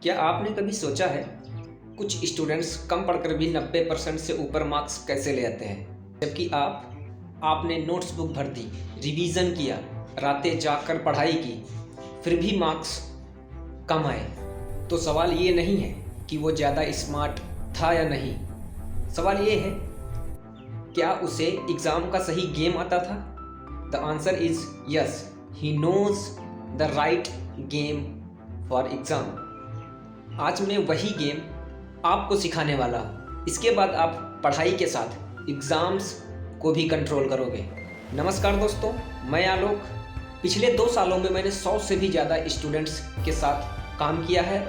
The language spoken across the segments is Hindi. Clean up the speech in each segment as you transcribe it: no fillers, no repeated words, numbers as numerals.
क्या आपने कभी सोचा है कुछ स्टूडेंट्स कम पढ़कर भी 90% से ऊपर मार्क्स कैसे ले आते हैं, जबकि आपने नोट्स बुक भर दी, रिवीजन किया, रातें जाकर पढ़ाई की, फिर भी मार्क्स कम आए। तो सवाल ये नहीं है कि वो ज़्यादा स्मार्ट था या नहीं, सवाल ये है क्या उसे एग्ज़ाम का सही गेम आता था। The answer is yes, he knows the right game for exam. आज मैं वही गेम आपको सिखाने वाला हूँ। इसके बाद आप पढ़ाई के साथ एग्ज़ाम्स को भी कंट्रोल करोगे। नमस्कार दोस्तों, मैं आलोक। पिछले 2 सालों में मैंने 100 से भी ज़्यादा स्टूडेंट्स के साथ काम किया है।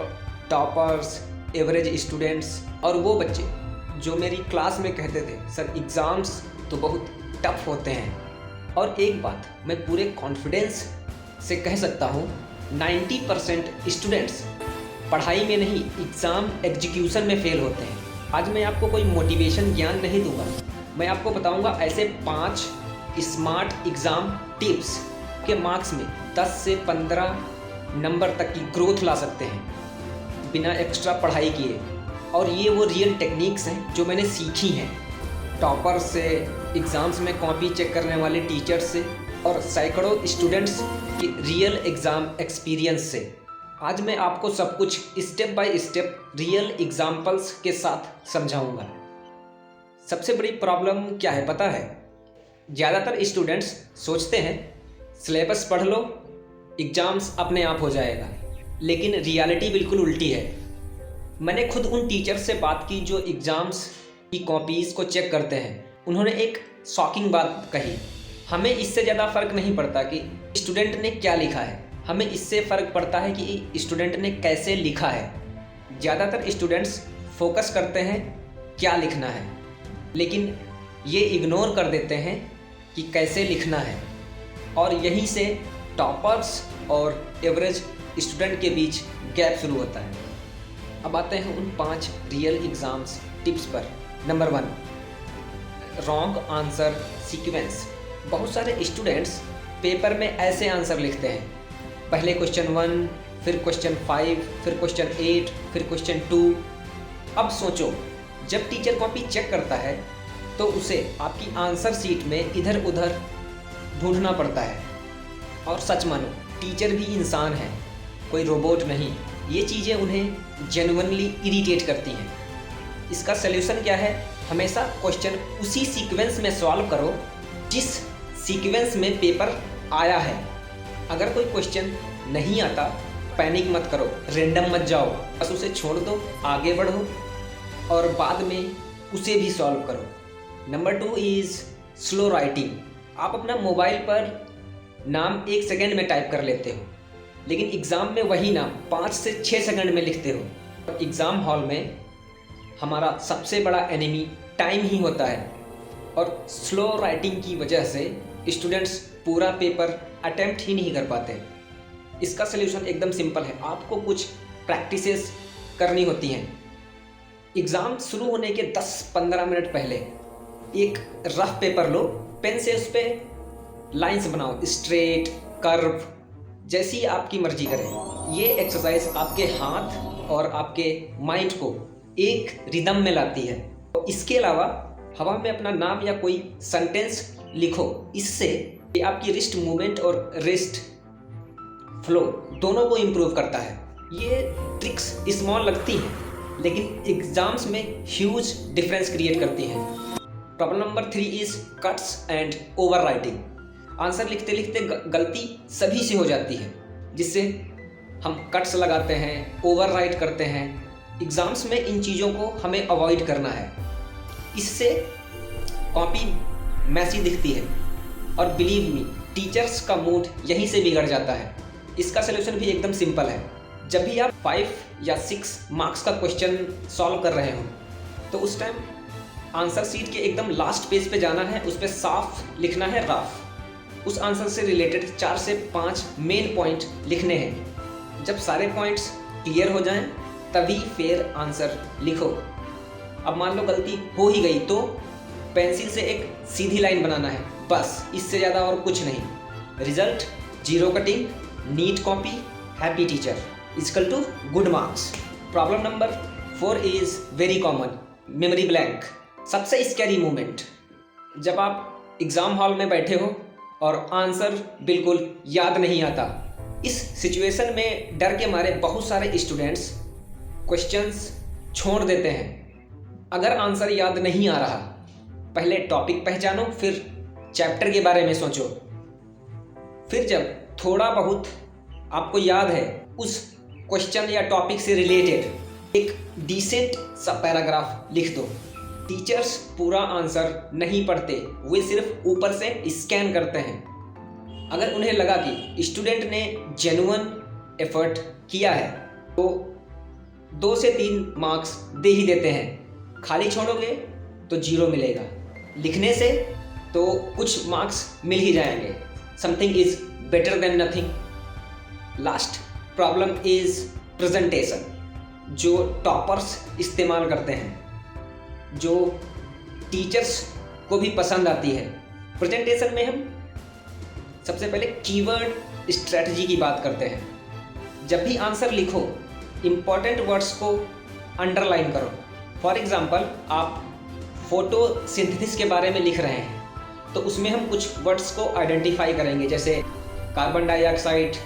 टॉपर्स, एवरेज स्टूडेंट्स और वो बच्चे जो मेरी क्लास में कहते थे सर एग्ज़ाम्स तो बहुत टफ होते हैं। और एक बात मैं पूरे कॉन्फिडेंस से कह सकता हूँ, 90% स्टूडेंट्स पढ़ाई में नहीं एग्ज़ाम एग्जीक्यूशन में फेल होते हैं। आज मैं आपको कोई मोटिवेशन ज्ञान नहीं दूंगा, मैं आपको बताऊंगा ऐसे 5 स्मार्ट एग्ज़ाम टिप्स के मार्क्स में 10 से 15 नंबर तक की ग्रोथ ला सकते हैं बिना एक्स्ट्रा पढ़ाई किए। और ये वो रियल टेक्निक्स हैं जो मैंने सीखी हैं टॉपर से, एग्ज़ाम्स में कॉपी चेक करने वाले टीचर से और सैकड़ों स्टूडेंट्स की रियल एग्ज़ाम एक्सपीरियंस से। आज मैं आपको सब कुछ step by step real examples के साथ समझाऊंगा। सबसे बड़ी प्रॉब्लम क्या है पता है? ज़्यादातर स्टूडेंट्स सोचते हैं सिलेबस पढ़ लो, एग्ज़ाम्स अपने आप हो जाएगा, लेकिन रियलिटी बिल्कुल उल्टी है। मैंने खुद उन टीचर से बात की जो एग्ज़ाम्स की कॉपीज़ को चेक करते हैं। उन्होंने एक शॉकिंग बात कही, हमें इससे ज़्यादा फ़र्क नहीं पड़ता कि स्टूडेंट ने क्या लिखा है, हमें इससे फ़र्क पड़ता है कि स्टूडेंट ने कैसे लिखा है। ज़्यादातर स्टूडेंट्स फोकस करते हैं क्या लिखना है, लेकिन ये इग्नोर कर देते हैं कि कैसे लिखना है। और यहीं से टॉपर्स और एवरेज स्टूडेंट के बीच गैप शुरू होता है। अब आते हैं उन 5 रियल एग्ज़ाम्स टिप्स पर। Number 1, wrong answer sequence. बहुत सारे स्टूडेंट्स पेपर में ऐसे आंसर लिखते हैं, पहले क्वेश्चन 1, फिर क्वेश्चन 5, फिर क्वेश्चन 8, फिर क्वेश्चन 2। अब सोचो, जब टीचर कॉपी चेक करता है तो उसे आपकी आंसर सीट में इधर उधर ढूंढना पड़ता है। और सच मानो, टीचर भी इंसान है, कोई रोबोट नहीं। ये चीज़ें उन्हें जेन्युइनली इरिटेट करती हैं। इसका सल्यूशन क्या है? हमेशा क्वेश्चन उसी सीक्वेंस में सॉल्व करो जिस सीक्वेंस में पेपर आया है। अगर कोई क्वेश्चन नहीं आता, पैनिक मत करो, रेंडम मत जाओ, बस उसे छोड़ दो, आगे बढ़ो और बाद में उसे भी सॉल्व करो। Number 2 is slow writing. आप अपना मोबाइल पर नाम 1 सेकेंड में टाइप कर लेते हो, लेकिन एग्ज़ाम में वही नाम 5 से 6 सेकंड में लिखते हो। एग्ज़ाम हॉल में हमारा सबसे बड़ा एनिमी टाइम ही होता है, और स्लो राइटिंग की वजह से स्टूडेंट्स पूरा पेपर अटेम्प्ट ही नहीं कर पाते। इसका सलूशन एकदम सिंपल है, आपको कुछ प्रैक्टिसेस करनी होती हैं। एग्ज़ाम शुरू होने के 10-15 मिनट पहले एक रफ पेपर लो, पेन से उस पर लाइन्स बनाओ, स्ट्रेट, कर्व, जैसी आपकी मर्जी करें। ये एक्सरसाइज आपके हाथ और आपके माइंड को एक रिदम में लाती है। इसके अलावा हवा में अपना नाम या कोई सेंटेंस लिखो, इससे आपकी रिस्ट मूवमेंट और रिस्ट फ्लो दोनों को इम्प्रूव करता है। ये ट्रिक्स स्मॉल लगती हैं, लेकिन एग्जाम्स में ह्यूज डिफरेंस क्रिएट करती हैं। Problem number 3 is cuts and over writing. Answer लिखते लिखते गलती सभी से हो जाती है, जिससे हम कट्स लगाते हैं, ओवर राइट करते हैं। एग्ज़ाम्स में इन चीज़ों को हमें अवॉइड करना है, इससे कॉपी मैसी दिखती है और बिलीव मी, टीचर्स का मूड यहीं से बिगड़ जाता है। इसका सलूशन भी एकदम सिंपल है। जब भी आप 5 या 6 मार्क्स का क्वेश्चन सॉल्व कर रहे हो, तो उस टाइम आंसर सीट के एकदम लास्ट पेज पे जाना है, उस पर साफ लिखना है रफ। उस आंसर से रिलेटेड 4 से 5 मेन पॉइंट लिखने हैं। जब सारे पॉइंट्स क्लियर हो जाएं, तभी फिर आंसर लिखो। अब मान लो गलती हो ही गई, तो पेंसिल से एक सीधी लाइन बनाना है, बस, इससे ज़्यादा और कुछ नहीं। Result 0 cutting, neat copy, happy teacher equal to good marks. Problem number 4 is very common, memory blank. सबसे स्कैरी मोमेंट, जब आप एग्ज़ाम हॉल में बैठे हो और आंसर बिल्कुल याद नहीं आता। इस सिचुएशन में डर के मारे बहुत सारे स्टूडेंट्स क्वेश्चंस छोड़ देते हैं। अगर आंसर याद नहीं आ रहा, पहले टॉपिक पहचानो, फिर चैप्टर के बारे में सोचो। फिर जब थोड़ा बहुत आपको याद है, उस क्वेश्चन या टॉपिक से रिलेटेड एक डिसेंट सा पैराग्राफ लिख दो। टीचर्स पूरा आंसर नहीं पढ़ते, वे सिर्फ ऊपर से स्कैन करते हैं। अगर उन्हें लगा कि स्टूडेंट ने जेन्युइन एफर्ट किया है तो 2 से 3 मार्क्स दे ही देते हैं। खाली छोड़ोगे तो 0 मिलेगा, लिखने से तो कुछ मार्क्स मिल ही जाएंगे। Something is better than nothing. Last problem is presentation, जो टॉपर्स इस्तेमाल करते हैं, जो टीचर्स को भी पसंद आती है। प्रेजेंटेशन में हम सबसे पहले कीवर्ड स्ट्रेटजी की बात करते हैं। जब भी आंसर लिखो, इम्पॉर्टेंट वर्ड्स को अंडरलाइन करो। फॉर एग्जांपल, आप फोटो सिंथेसिस के बारे में लिख रहे हैं तो उसमें हम कुछ वर्ड्स को आइडेंटिफाई करेंगे, जैसे कार्बन डाइऑक्साइड,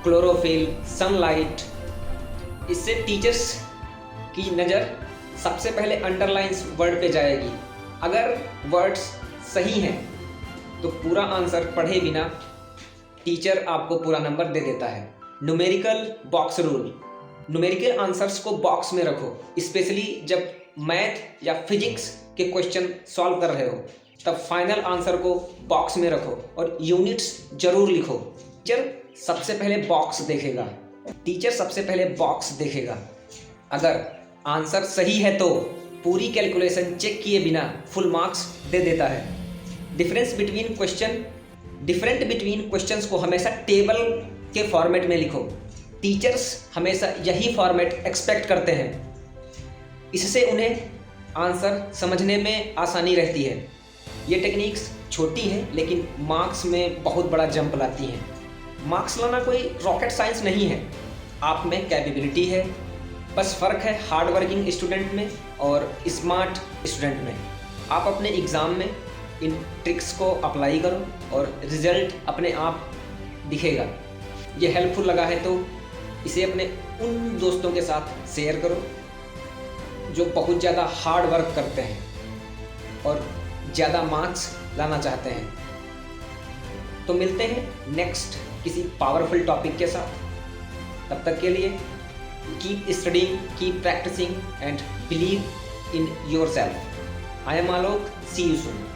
क्लोरोफिल, सनलाइट। इससे टीचर्स की नज़र सबसे पहले अंडरलाइंस वर्ड पे जाएगी। अगर वर्ड्स सही हैं तो पूरा आंसर पढ़े बिना टीचर आपको पूरा नंबर दे देता है। Numerical box rule, numerical answers को बॉक्स में रखो। स्पेशली जब मैथ या फिजिक्स के क्वेश्चन सॉल्व कर रहे हो, तब फाइनल आंसर को बॉक्स में रखो और यूनिट्स जरूर लिखो। टीचर सबसे पहले बॉक्स देखेगा, अगर आंसर सही है तो पूरी कैलकुलेशन चेक किए बिना फुल मार्क्स दे देता है। डिफरेंट बिटवीन क्वेश्चंस को हमेशा टेबल के फॉर्मेट में लिखो। टीचर्स हमेशा यही फॉर्मेट एक्सपेक्ट करते हैं, इससे उन्हें आंसर समझने में आसानी रहती है। ये टेक्निक्स छोटी हैं लेकिन मार्क्स में बहुत बड़ा जंप लाती हैं। मार्क्स लाना कोई रॉकेट साइंस नहीं है, आप में कैपेबिलिटी है। बस फ़र्क है हार्ड वर्किंग स्टूडेंट में और स्मार्ट स्टूडेंट में। आप अपने एग्ज़ाम में इन ट्रिक्स को अप्लाई करो और रिज़ल्ट अपने आप दिखेगा। ये हेल्पफुल लगा है तो इसे अपने उन दोस्तों के साथ शेयर करो जो बहुत ज़्यादा हार्ड वर्क करते हैं और ज़्यादा मार्क्स लाना चाहते हैं। तो मिलते हैं नेक्स्ट किसी पावरफुल टॉपिक के साथ। तब तक के लिए keep studying, keep practicing and believe in yourself. I am Alok, see you soon.